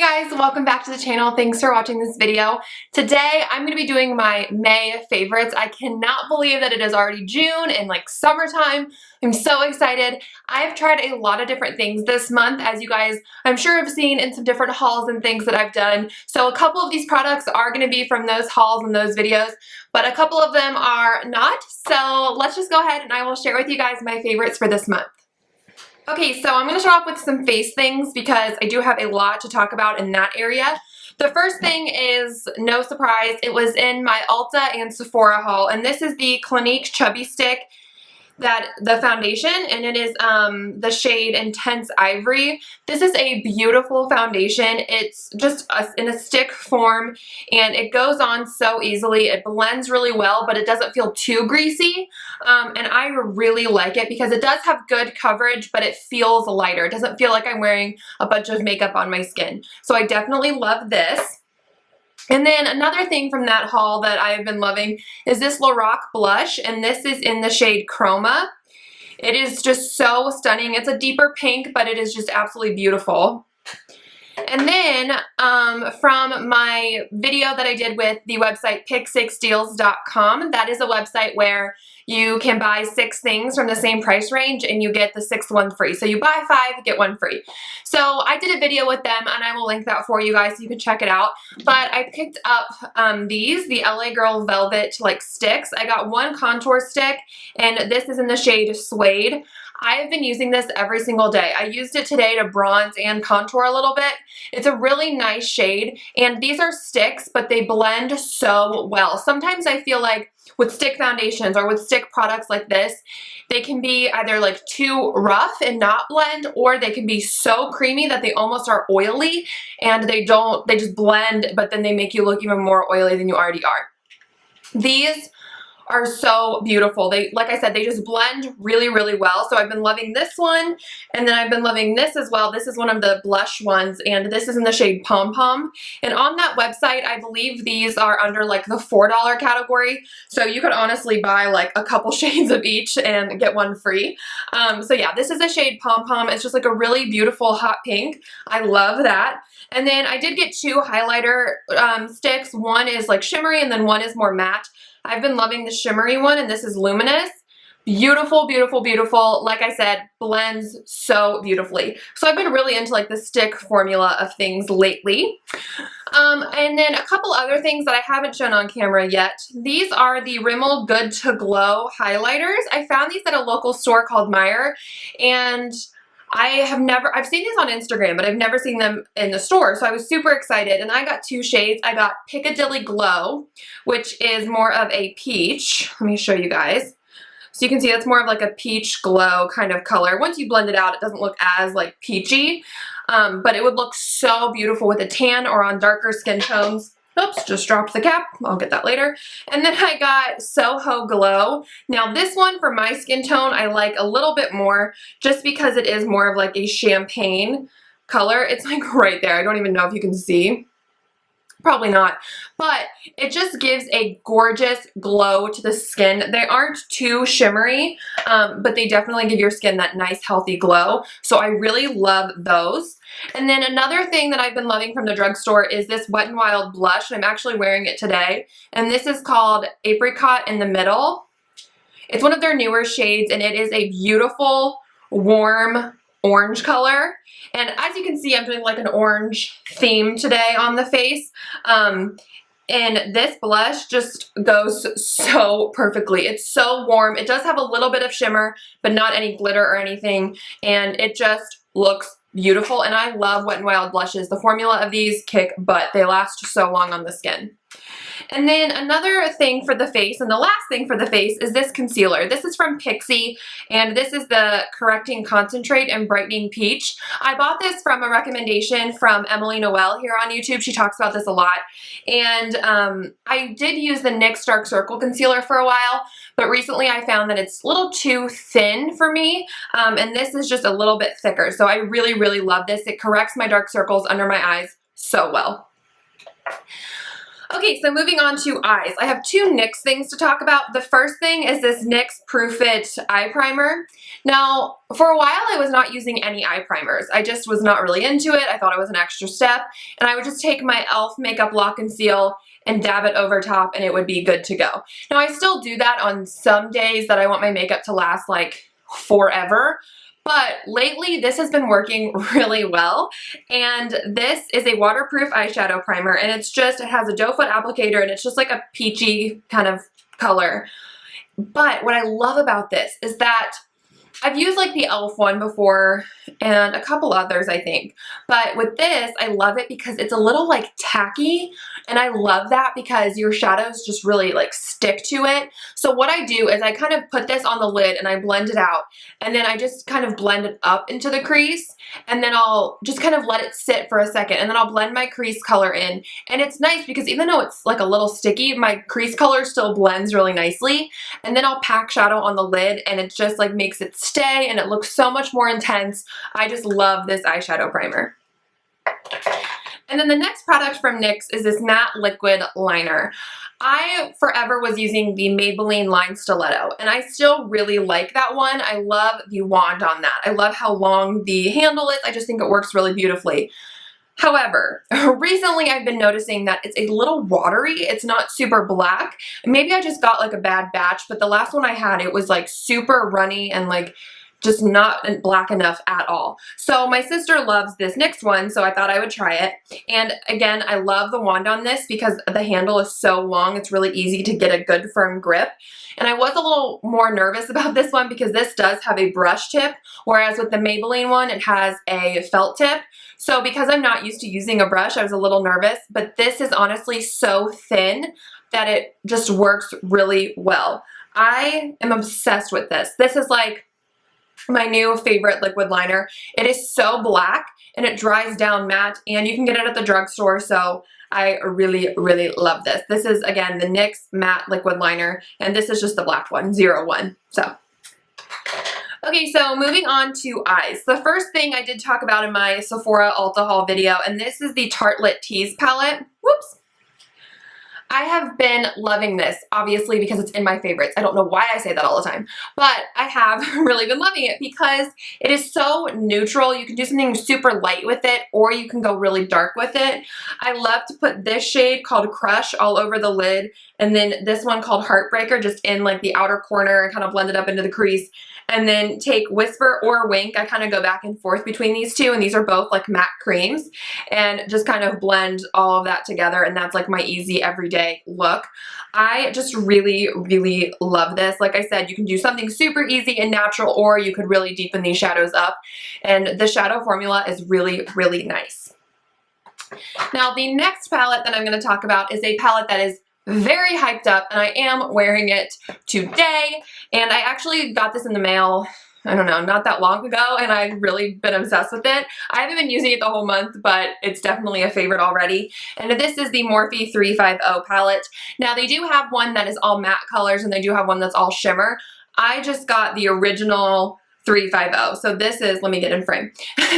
Guys, welcome back to the channel. Thanks for watching this video. Today I'm going to be doing my May favorites. I cannot believe that it is already June and like summertime. I'm so excited. I've tried a lot of different things this month, as you guys I'm sure have seen in some different hauls and things that I've done. So a couple of these products are going to be from those hauls and those videos, but a couple of them are not. So let's just go ahead and I will share with you guys my favorites for this month. Okay, so I'm going to start off with some face things because I do have a lot to talk about in that area. The first thing is, no surprise, it was in my Ulta and Sephora haul, and this is the Clinique Chubby Stick, the foundation, and it is the shade Intense Ivory. This is a beautiful foundation. It's just in a stick form, and it goes on so easily. It blends really well, but it doesn't feel too greasy, and I really like it because it does have good coverage, but it feels lighter. It doesn't feel like I'm wearing a bunch of makeup on my skin. So I definitely love this. And then another thing from that haul that I've been loving is this Lorac blush, and this is in the shade Chroma. It is just so stunning. It's a deeper pink, but it is just absolutely beautiful. And then from my video that I did with the website pick6deals.com, that is a website where you can buy 6 things from the same price range and you get the 6th one free. So you buy 5, get 1 free. So I did a video with them and I will link that for you guys so you can check it out. But I picked up the LA Girl Velvet like sticks. I got 1 contour stick, and this is in the shade Suede. I have been using this every single day. I used it today to bronze and contour a little bit. It's a really nice shade, and these are sticks, but they blend so well. Sometimes I feel like with stick foundations or with stick products like this, they can be either like too rough and not blend, or they can be so creamy that they almost are oily and they just blend, but then they make you look even more oily than you already are. These are so beautiful. Like I said, they just blend really, really well. So I've been loving this one, and then I've been loving this as well. This is one of the blush ones, and this is in the shade PomPom. And on that website, I believe these are under like the $4 category. So you could honestly buy like a couple shades of each and get 1 free. So yeah, this is a shade PomPom. It's just like a really beautiful hot pink. I love that. And then I did get 2 highlighter sticks. One is like shimmery and then one is more matte. I've been loving the shimmery one, and this is Luminous. Beautiful, beautiful, beautiful. Like I said, blends so beautifully. So I've been really into like the stick formula of things lately. And then a couple other things that I haven't shown on camera yet. These are the Rimmel Good to Glow highlighters. I found these at a local store called Meijer, and I've seen these on Instagram, but I've never seen them in the store, so I was super excited, and I got 2 shades. I got Picadilly Glow, which is more of a peach. Let me show you guys. So you can see that's more of like a peach glow kind of color. Once you blend it out, it doesn't look as like peachy, but it would look so beautiful with a tan or on darker skin tones. Oops, just dropped the cap. I'll get that later. And then I got Soho Glow. Now this one for my skin tone I like a little bit more, just because it is more of like a champagne color. It's like right there. I don't even know if you can see. Probably not, but it just gives a gorgeous glow to the skin. They aren't too shimmery, but they definitely give your skin that nice healthy glow. So I really love those. And then another thing that I've been loving from the drugstore is this Wet n Wild blush. I'm actually wearing it today, and this is called Apricot in the Middle. It's one of their newer shades, and it is a beautiful, warm orange color. And as you can see, I'm doing like an orange theme today on the face. And this blush just goes so perfectly. It's so warm. It does have a little bit of shimmer, but not any glitter or anything. And it just looks beautiful. And I love Wet n Wild blushes. The formula of these kick butt. They last so long on the skin. And then another thing for the face, and the last thing for the face, is this concealer. This is from Pixi, and this is the Correcting Concentrate and Brightening Peach. I bought this from a recommendation from Emily Noel here on YouTube. She talks about this a lot. And I did use the NYX Dark Circle Concealer for a while, but recently I found that it's a little too thin for me, and this is just a little bit thicker. So I really, really love this. It corrects my dark circles under my eyes so well. Okay, so moving on to eyes. I have two NYX things to talk about. The first thing is this NYX Proof It eye primer. Now, for a while I was not using any eye primers. I just was not really into it. I thought it was an extra step, and I would just take my e.l.f. Makeup Lock and Seal and dab it over top and it would be good to go. Now, I still do that on some days that I want my makeup to last like forever. But lately, this has been working really well, and this is a waterproof eyeshadow primer, and it has a doe foot applicator, and it's just like a peachy kind of color. But what I love about this is that I've used like the e.l.f. one before and a couple others, I think. But with this, I love it because it's a little like tacky, and I love that because your shadows just really like stick to it. So what I do is I kind of put this on the lid and I blend it out, and then I just kind of blend it up into the crease, and then I'll just kind of let it sit for a second, and then I'll blend my crease color in. And it's nice because even though it's like a little sticky, my crease color still blends really nicely. And then I'll pack shadow on the lid, and it just like makes it stay, and it looks so much more intense. I just love this eyeshadow primer. And then the next product from NYX is this matte liquid liner. I forever was using the Maybelline Line Stiletto, and I still really like that one. I love the wand on that. I love how long the handle is. I just think it works really beautifully. However, recently I've been noticing that it's a little watery. It's not super black. Maybe I just got like a bad batch, but the last one I had, it was like super runny and like just not black enough at all. So my sister loves this NYX one, so I thought I would try it. And again, I love the wand on this because the handle is so long, it's really easy to get a good firm grip. And I was a little more nervous about this one because this does have a brush tip, whereas with the Maybelline one, it has a felt tip. So because I'm not used to using a brush, I was a little nervous, but this is honestly so thin that it just works really well. I am obsessed with this. This is like my new favorite liquid liner. It is so black and it dries down matte, and you can get it at the drugstore, so I really, really love this. This is, again, the NYX matte liquid liner, and this is just the black one, 01. So, okay, so moving on to eyes. The first thing I did talk about in my Sephora Ulta haul video, and this is the Tartlette Tease palette. Whoops. I have been loving this, obviously, because it's in my favorites. I don't know why I say that all the time, but I have really been loving it because it is so neutral. You can do something super light with it, or you can go really dark with it. I love to put this shade called Crush all over the lid, and then this one called Heartbreaker just in like the outer corner and kind of blend it up into the crease. And then take Whisper or Wink. I kind of go back and forth between these two, and these are both like matte creams, and just kind of blend all of that together, and that's like my easy everyday look. I just really, really love this. Like I said, you can do something super easy and natural, or you could really deepen these shadows up, and the shadow formula is really, really nice. Now, the next palette that I'm going to talk about is a palette that is very hyped up, and I am wearing it today, and I actually got this in the mail, I don't know, not that long ago, and I've really been obsessed with it. I haven't been using it the whole month, but it's definitely a favorite already. And this is the Morphe 350 palette. Now, they do have one that is all matte colors, and they do have one that's all shimmer. I just got the original 350. So this is, let me get in frame.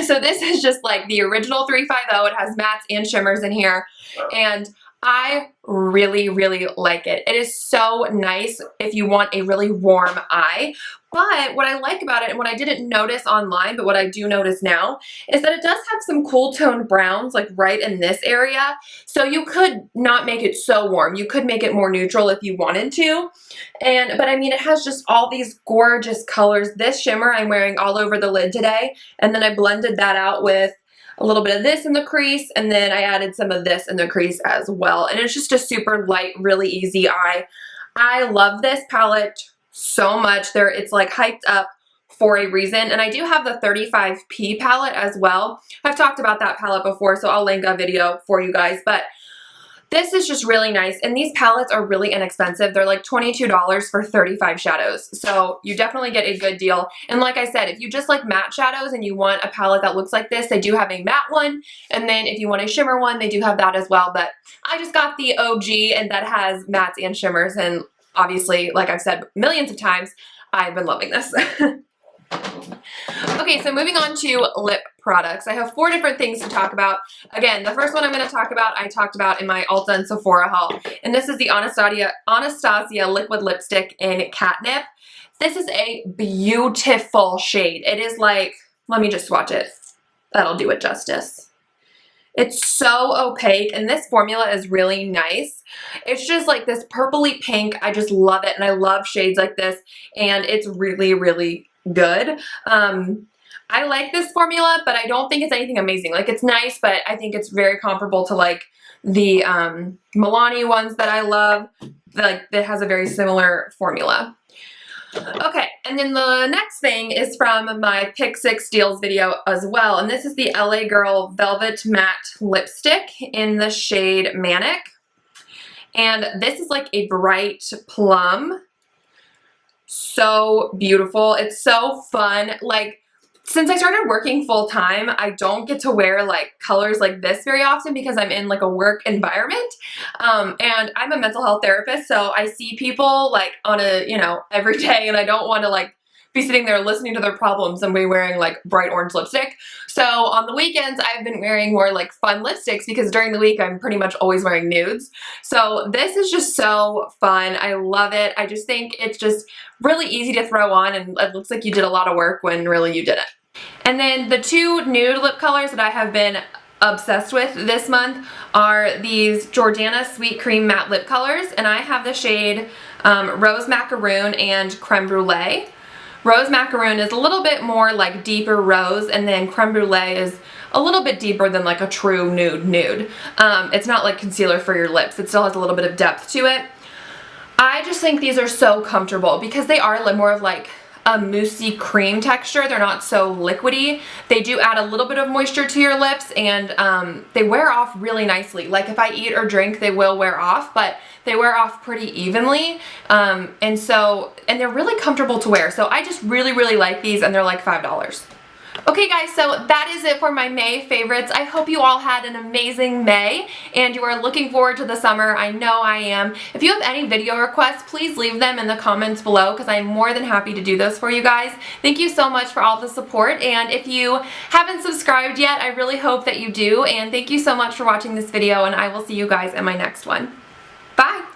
So this is just like the original 350. It has mattes and shimmers in here, and I really, really like it. It is so nice if you want a really warm eye. But what I like about it, and what I didn't notice online, but what I do notice now, is that it does have some cool toned browns like right in this area. So you could not make it so warm. You could make it more neutral if you wanted to. But I mean, it has just all these gorgeous colors. This shimmer I'm wearing all over the lid today, and then I blended that out with a little bit of this in the crease, and then I added some of this in the crease as well. And it's just a super light, really easy eye. I love this palette so much. It's like hyped up for a reason. And I do have the 35P palette as well. I've talked about that palette before, so I'll link a video for you guys. But this is just really nice, and these palettes are really inexpensive. They're like $22 for 35 shadows, so you definitely get a good deal. And like I said, if you just like matte shadows and you want a palette that looks like this, they do have a matte one, and then if you want a shimmer one, they do have that as well. But I just got the OG, and that has mattes and shimmers, and obviously, like I've said millions of times, I've been loving this. Okay, so moving on to lip products. I have 4 different things to talk about. Again, the first one I'm going to talk about, I talked about in my Ulta and Sephora haul. And this is the Anastasia liquid lipstick in Catnip. This is a beautiful shade. It is like, let me just swatch it. That'll do it justice. It's so opaque, and this formula is really nice. It's just like this purpley pink. I just love it, and I love shades like this, and it's really, really good. I like this formula, but I don't think it's anything amazing. Like, it's nice, but I think it's very comparable to like the Milani ones that I love. Like, that has a very similar formula. Okay, and then the next thing is from my Pick 6 Deals video as well, and this is the LA Girl Velvet Matte Lipstick in the shade Manic. And this is like a bright plum. So beautiful. It's so fun. Like, since I started working full time, I don't get to wear like colors like this very often because I'm in like a work environment. And I'm a mental health therapist, so I see people like on a, you know, every day, and I don't want to like be sitting there listening to their problems and be wearing like bright orange lipstick. So on the weekends, I've been wearing more like fun lipsticks because during the week, I'm pretty much always wearing nudes. So this is just so fun. I love it. I just think it's just really easy to throw on, and it looks like you did a lot of work when really you didn't. And then the 2 nude lip colors that I have been obsessed with this month are these Jordana Sweet Cream Matte Lip Colors, and I have the shade Rose Macaroon and Creme Brûlée. Rose Macaroon is a little bit more like deeper rose, and then Creme Brûlée is a little bit deeper than like a true nude. It's not like concealer for your lips. It still has a little bit of depth to it. I just think these are so comfortable because they are more of like a moussey cream texture. They're not so liquidy. They do add a little bit of moisture to your lips, and they wear off really nicely. Like, if I eat or drink, they will wear off, but they wear off pretty evenly. And they're really comfortable to wear. So I just really, really like these, and they're like $5. Okay guys, so that is it for my May favorites. I hope you all had an amazing May and you are looking forward to the summer. I know I am. If you have any video requests, please leave them in the comments below because I'm more than happy to do those for you guys. Thank you so much for all the support, and if you haven't subscribed yet, I really hope that you do, and thank you so much for watching this video, and I will see you guys in my next one. Bye!